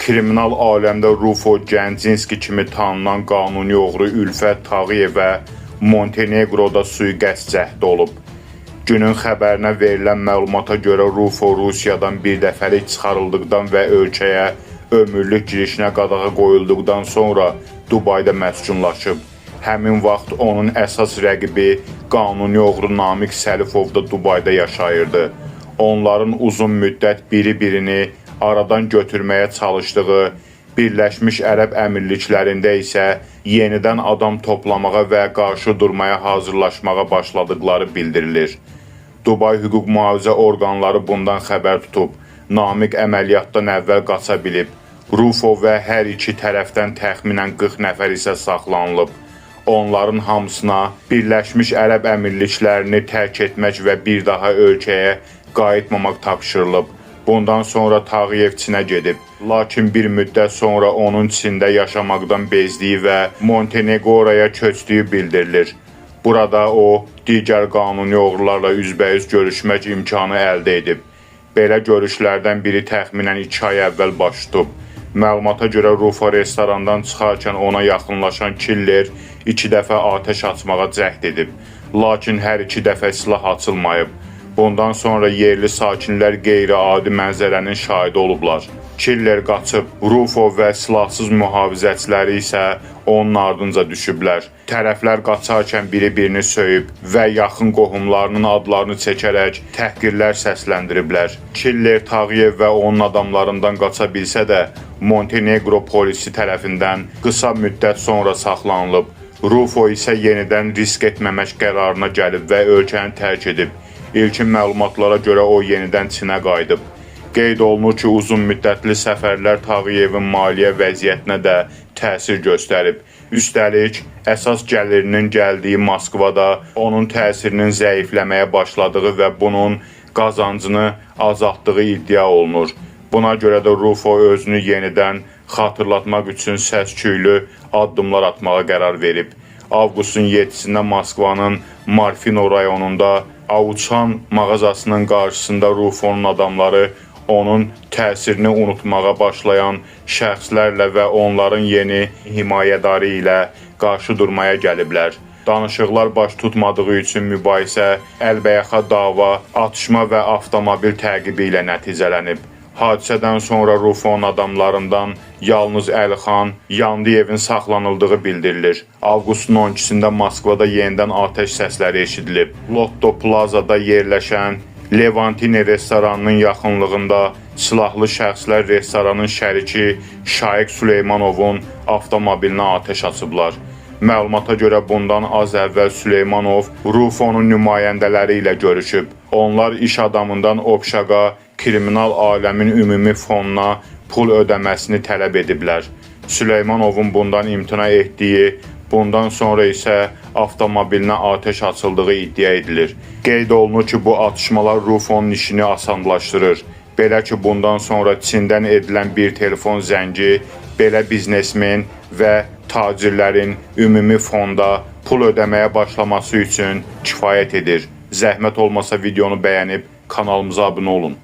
kriminal aləmdə Rufo Gəncınski kimi tanınan qanuni oğru Ülfət Tağıyevə Montenegroda sui-qəsd cəhdi olub. Günün xəbərinə verilən məlumata görə Rufo Rusiyadan bir dəfəlik çıxarıldıqdan və ölkəyə ömürlük girişinə qadağa qoyulduqdan sonra Dubayda məskunlaşıb. Həmin vaxt onun əsas rəqibi qanuni oğru Namiq Səlifov da Dubayda yaşayırdı. Onların uzun müddət biri-birini aradan götürməyə çalışdığı, Birləşmiş Ərəb Əmirliklərində isə yenidən adam toplamağa və qarşı durmaya hazırlaşmağa başladıqları bildirilir. Dubay hüquq mühafizə orqanları bundan xəbər tutub. Namiq əməliyyatdan əvvəl qaça bilib. Rufo və hər iki tərəfdən təxminən 40 nəfər isə saxlanılıb. Onların hamısına Birləşmiş Ərəb Əmirliklərini tərk etmək və bir daha ölkəyə qayıtmamaq tapşırılıb. Bundan sonra Tağıyev Çinə gedib. Lakin bir müddət sonra onun Çində yaşamaqdan bezdiyi və Montenegroya köçdüyü bildirilir. Burada o, digər qanuni oğrularla üzbəüz görüşmək imkanı əldə edib. Belə görüşlərdən biri təxminən 2 ay əvvəl baş tutub. Məlumata görə Rufo restorandan çıxarkən ona yaxınlaşan killer 2 dəfə atəş açmağa cəhd edib. Lakin hər 2 dəfə silah açılmayıb. Bundan sonra yerli sakinlər qeyri-adi mənzərənin şahidi olublar. Killer qaçıb, Rufo və silahsız mühafizəçiləri isə onun ardınca düşüblər. Tərəflər qaçarkən biri-birini söyüb və yaxın qohumlarının adlarını çəkərək təhqirlər səsləndiriblər. Killer Tağıyev və onun adamlarından qaça bilsə də, Montenegro polisi tərəfindən qısa müddət sonra saxlanılıb. Rufo isə yenidən risk etməmək qərarına gəlib və ölkəni tərk edib. İlkin məlumatlara görə o yenidən Çinə qayıdıb. Qeyd olunur ki, uzun müddətli səfərlər Tağıyevin maliyyə vəziyyətinə də təsir göstərib. Üstəlik, əsas gəlirinin gəldiyi Moskvada onun təsirinin zəifləməyə başladığı və bunun qazancını azaltdığı iddia olunur. Buna görə də Rufo özünü yenidən xatırlatmaq üçün səs-küylü addımlar atmağa qərar verib. Avqustun 7-sində Moskvanın Marfino rayonunda Avuçan mağazasının qarşısında Rufonun adamları onun təsirini unutmağa başlayan şəxslərlə və onların yeni himayədarı ilə qarşı durmaya gəliblər. Danışıqlar baş tutmadığı üçün mübahisə, əlbəyaxa dava, atışma və avtomobil təqibi ilə nəticələnib. Hadisədən sonra Rufonun adamlarından yalnız Əlixan Yandiyevin saxlanıldığı bildirilir. Avqustun 12-sində Moskvada yenidən atəş səsləri eşidilib. Lotto Plazada yerləşən Levantini restoranının yaxınlığında silahlı şəxslər restoranın şəriki Şaiq Süleymanovun avtomobilinə atəş açıblar. Məlumata görə bundan az əvvəl Süleymanov Rufonun nümayəndələri ilə görüşüb. Onlar iş adamından Obşaqa kriminal aləmin ümumi fonuna pul ödəməsini tələb ediblər. Süleymanovun bundan imtina etdiyi, bundan sonra isə avtomobilinə atəş açıldığı iddia edilir. Qeyd olunur ki, bu atışmalar Rufonun işini asanlaşdırır. Belə ki, bundan sonra Çindən edilən bir telefon zəngi belə biznesmen və tacirlərin ümumi fonda pul ödəməyə başlaması üçün kifayət edir. Zəhmət olmasa videonu bəyənib kanalımıza abunə olun.